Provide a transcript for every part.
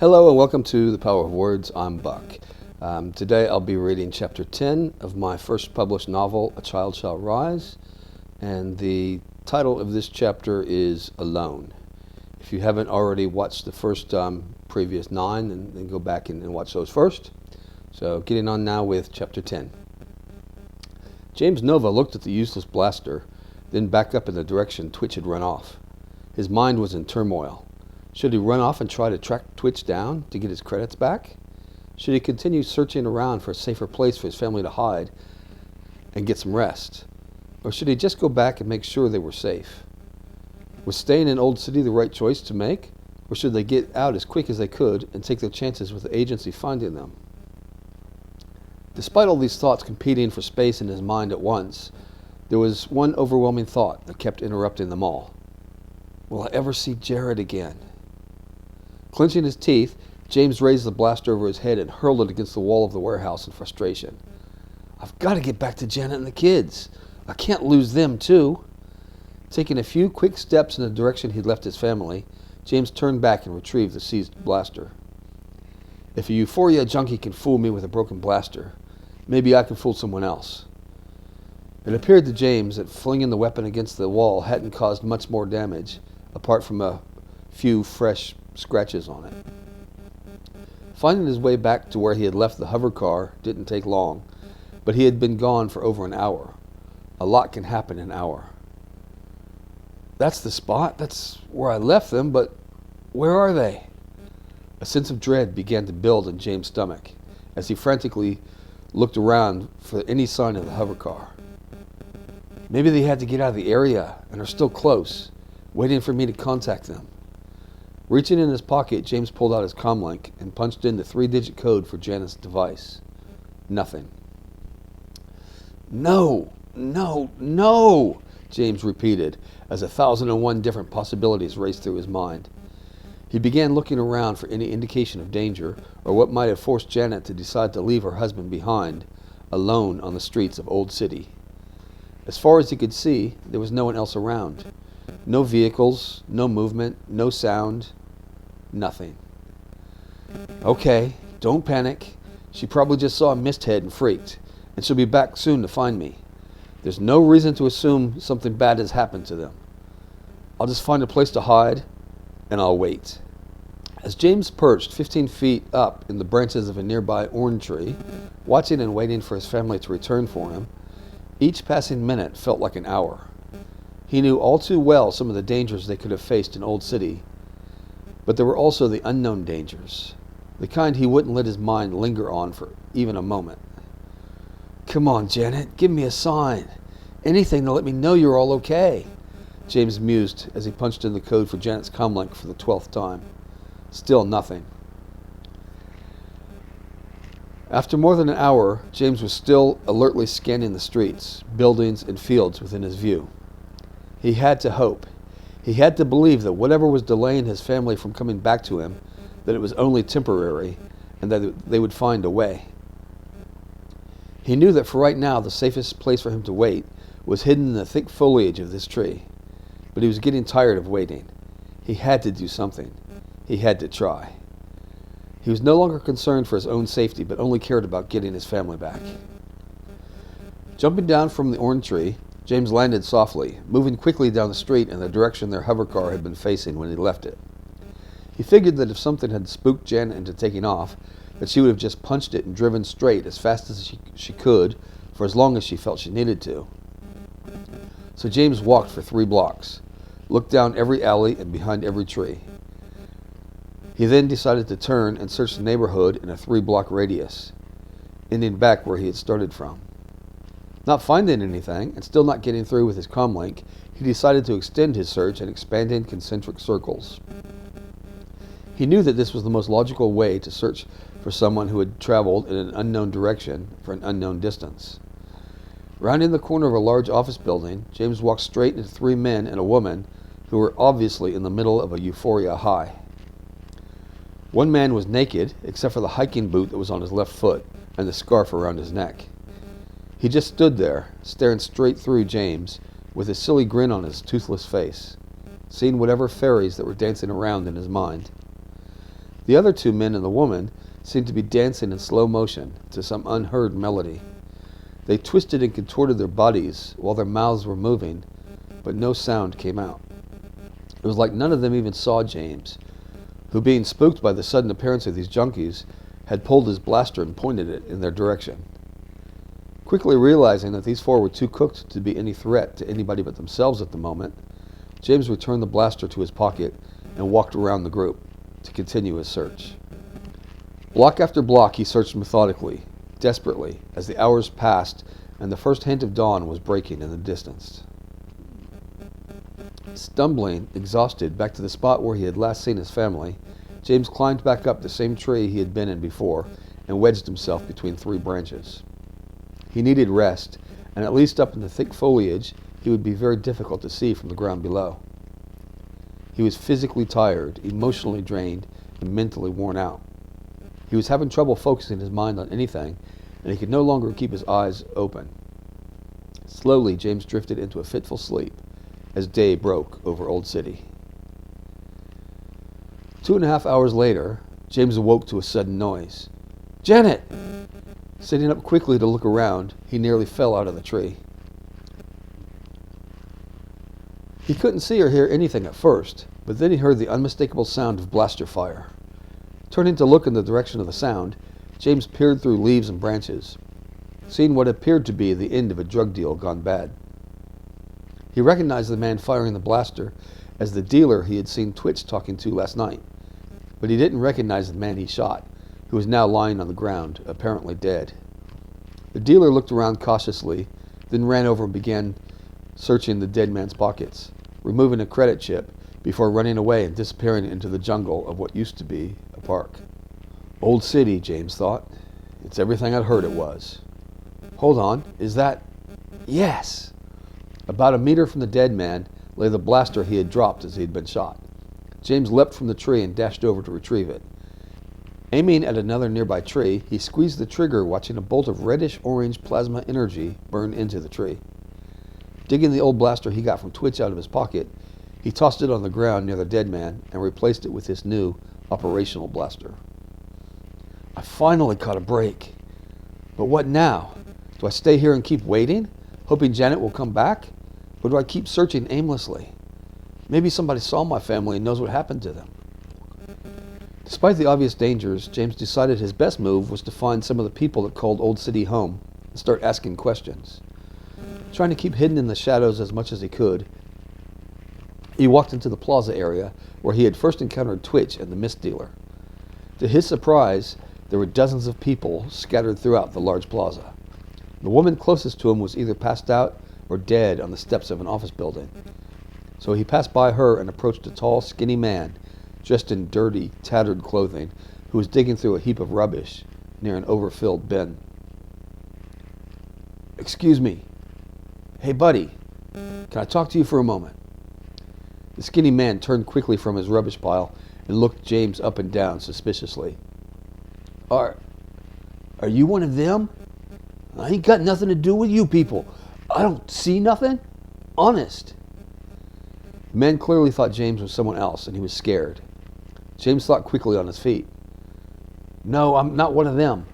Hello and welcome to The Power of Words. I'm Buck. Today I'll be reading chapter 10 of my first published novel, A Child Shall Rise, and the title of this chapter is Alone. If you haven't already watched the first previous 9, then go back and watch those first. So getting on now with chapter 10. James Nova looked at the useless blaster, then backed up in the direction Twitch had run off. His mind was in turmoil. Should he run off and try to track Twitch down to get his credits back? Should he continue searching around for a safer place for his family to hide and get some rest? Or should he just go back and make sure they were safe? Was staying in Old City the right choice to make? Or should they get out as quick as they could and take their chances with the agency finding them? Despite all these thoughts competing for space in his mind at once, there was one overwhelming thought that kept interrupting them all. Will I ever see Jared again? Clenching his teeth, James raised the blaster over his head and hurled it against the wall of the warehouse in frustration. I've got to get back to Janet and the kids. I can't lose them, too. Taking a few quick steps in the direction he'd left his family, James turned back and retrieved the seized blaster. If a Euphoria junkie can fool me with a broken blaster, maybe I can fool someone else. It appeared to James that flinging the weapon against the wall hadn't caused much more damage, apart from a few fresh scratches on it. Finding his way back to where he had left the hover car didn't take long, but he had been gone for over an hour. A lot can happen in an hour. That's the spot. That's where I left them, but where are they? A sense of dread began to build in James' stomach as he frantically looked around for any sign of the hover car. Maybe they had to get out of the area and are still close, waiting for me to contact them. Reaching in his pocket, James pulled out his comlink and punched in the 3-digit code for Janet's device. Nothing. No, James repeated as 1,001 different possibilities raced through his mind. He began looking around for any indication of danger or what might have forced Janet to decide to leave her husband behind, alone on the streets of Old City. As far as he could see, there was no one else around. No vehicles, no movement, no sound, nothing. Okay, don't panic. She probably just saw a mist head and freaked, and she'll be back soon to find me. There's no reason to assume something bad has happened to them. I'll just find a place to hide, and I'll wait. As James perched 15 feet up in the branches of a nearby orange tree, watching and waiting for his family to return for him, each passing minute felt like an hour. He knew all too well some of the dangers they could have faced in Old City, but there were also the unknown dangers, the kind he wouldn't let his mind linger on for even a moment. Come on, Janet, give me a sign. Anything to let me know you're all okay, James mused as he punched in the code for Janet's comlink for the 12th time. Still nothing. After more than an hour, James was still alertly scanning the streets, buildings, and fields within his view. He had to hope. He had to believe that whatever was delaying his family from coming back to him, that it was only temporary, and that they would find a way. He knew that for right now the safest place for him to wait was hidden in the thick foliage of this tree, but he was getting tired of waiting. He had to do something. He had to try. He was no longer concerned for his own safety, but only cared about getting his family back. Jumping down from the orange tree, James landed softly, moving quickly down the street in the direction their hover car had been facing when he left it. He figured that if something had spooked Janet into taking off, that she would have just punched it and driven straight as fast as she could for as long as she felt she needed to. So James walked for 3 blocks, looked down every alley and behind every tree. He then decided to turn and search the neighborhood in a 3-block radius, ending back where he had started from. Not finding anything, and still not getting through with his comlink, he decided to extend his search and expand in concentric circles. He knew that this was the most logical way to search for someone who had traveled in an unknown direction for an unknown distance. Rounding the corner of a large office building, James walked straight into 3 men and a woman who were obviously in the middle of a Euphoria high. One man was naked, except for the hiking boot that was on his left foot and the scarf around his neck. He just stood there, staring straight through James, with a silly grin on his toothless face, seeing whatever fairies that were dancing around in his mind. The other two men and the woman seemed to be dancing in slow motion to some unheard melody. They twisted and contorted their bodies while their mouths were moving, but no sound came out. It was like none of them even saw James, who, being spooked by the sudden appearance of these junkies, had pulled his blaster and pointed it in their direction. Quickly realizing that these four were too cooked to be any threat to anybody but themselves at the moment, James returned the blaster to his pocket and walked around the group to continue his search. Block after block he searched methodically, desperately, as the hours passed and the first hint of dawn was breaking in the distance. Stumbling, exhausted, back to the spot where he had last seen his family, James climbed back up the same tree he had been in before and wedged himself between three branches. He needed rest, and at least up in the thick foliage, he would be very difficult to see from the ground below. He was physically tired, emotionally drained, and mentally worn out. He was having trouble focusing his mind on anything, and he could no longer keep his eyes open. Slowly, James drifted into a fitful sleep as day broke over Old City. 2.5 hours later, James awoke to a sudden noise. "Janet!" Sitting up quickly to look around, he nearly fell out of the tree. He couldn't see or hear anything at first, but then he heard the unmistakable sound of blaster fire. Turning to look in the direction of the sound, James peered through leaves and branches, seeing what appeared to be the end of a drug deal gone bad. He recognized the man firing the blaster as the dealer he had seen Twitch talking to last night, but he didn't recognize the man he shot, who was now lying on the ground, apparently dead. The dealer looked around cautiously, then ran over and began searching the dead man's pockets, removing a credit chip before running away and disappearing into the jungle of what used to be a park. Old City, James thought. It's everything I'd heard it was. Hold on, is that... Yes! About a meter from the dead man lay the blaster he had dropped as he had been shot. James leapt from the tree and dashed over to retrieve it. Aiming at another nearby tree, he squeezed the trigger, watching a bolt of reddish-orange plasma energy burn into the tree. Digging the old blaster he got from Twitch out of his pocket, he tossed it on the ground near the dead man and replaced it with his new operational blaster. I finally caught a break. But what now? Do I stay here and keep waiting, hoping Janet will come back? Or do I keep searching aimlessly? Maybe somebody saw my family and knows what happened to them. Despite the obvious dangers, James decided his best move was to find some of the people that called Old City home and start asking questions. Trying to keep hidden in the shadows as much as he could, he walked into the plaza area where he had first encountered Twitch and the mist dealer. To his surprise, there were dozens of people scattered throughout the large plaza. The woman closest to him was either passed out or dead on the steps of an office building. So he passed by her and approached a tall, skinny man dressed in dirty, tattered clothing who was digging through a heap of rubbish near an overfilled bin. Excuse me. Hey, buddy. Can I talk to you for a moment? The skinny man turned quickly from his rubbish pile and looked James up and down suspiciously. Are you one of them? I ain't got nothing to do with you people. I don't see nothing. Honest. The man clearly thought James was someone else, and he was scared. James thought quickly on his feet. No, I'm not one of them.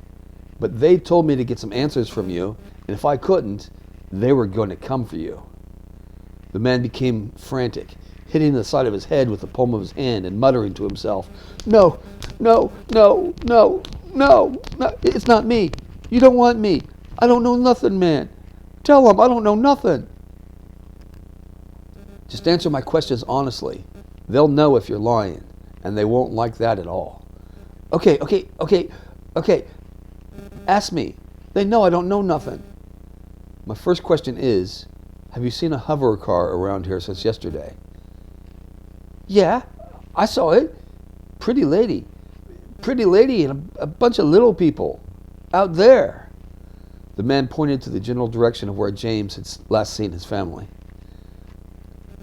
But they told me to get some answers from you, and if I couldn't, they were going to come for you. The man became frantic, hitting the side of his head with the palm of his hand and muttering to himself, No, it's not me. You don't want me. I don't know nothing, man. Tell them I don't know nothing. Just answer my questions honestly. They'll know if you're lying, and they won't like that at all. Okay. Ask me. They know I don't know nothing. My first question is, have you seen a hover car around here since yesterday? Yeah, I saw it. Pretty lady and a bunch of little people out there. The man pointed to the general direction of where James had last seen his family.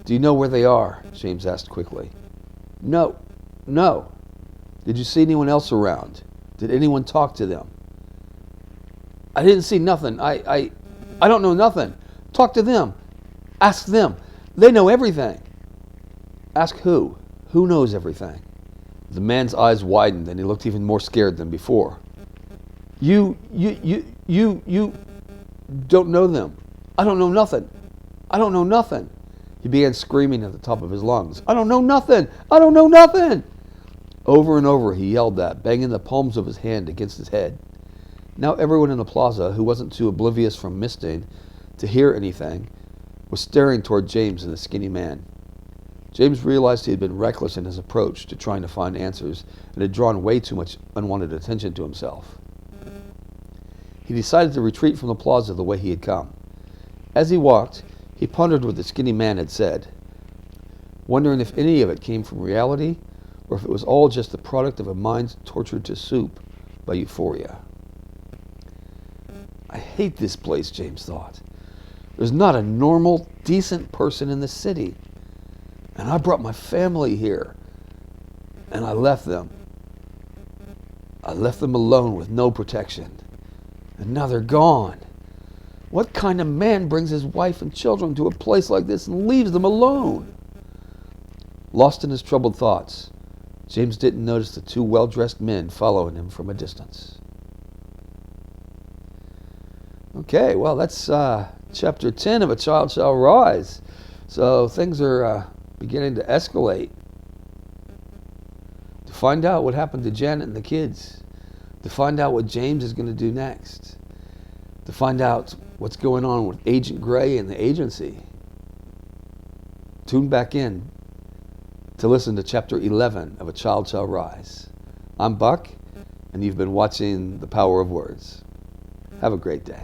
Do you know where they are? James asked quickly. No. Did you see anyone else around? Did anyone talk to them? I didn't see nothing. I don't know nothing. Talk to them. Ask them. They know everything. Ask who? Who knows everything? The man's eyes widened and he looked even more scared than before. You don't know them. I don't know nothing. I don't know nothing. He began screaming at the top of his lungs. I don't know nothing. I don't know nothing. Over and over he yelled that, banging the palms of his hand against his head. Now everyone in the plaza, who wasn't too oblivious from misting to hear anything, was staring toward James and the skinny man. James realized he had been reckless in his approach to trying to find answers and had drawn way too much unwanted attention to himself. He decided to retreat from the plaza the way he had come. As he walked, he pondered what the skinny man had said, wondering if any of it came from reality or if it was all just the product of a mind tortured to soup by euphoria. I hate this place, James thought. There's not a normal, decent person in the city. And I brought my family here. And I left them. I left them alone with no protection. And now they're gone. What kind of man brings his wife and children to a place like this and leaves them alone? Lost in his troubled thoughts, James didn't notice the two well-dressed men following him from a distance. Okay, well, that's chapter 10 of A Child Shall Rise. So things are beginning to escalate. To find out what happened to Janet and the kids. To find out what James is going to do next. To find out what's going on with Agent Gray and the agency. Tune back in to listen to chapter 11 of A Child Shall Rise. I'm Buck, and you've been watching The Power of Words. Have a great day.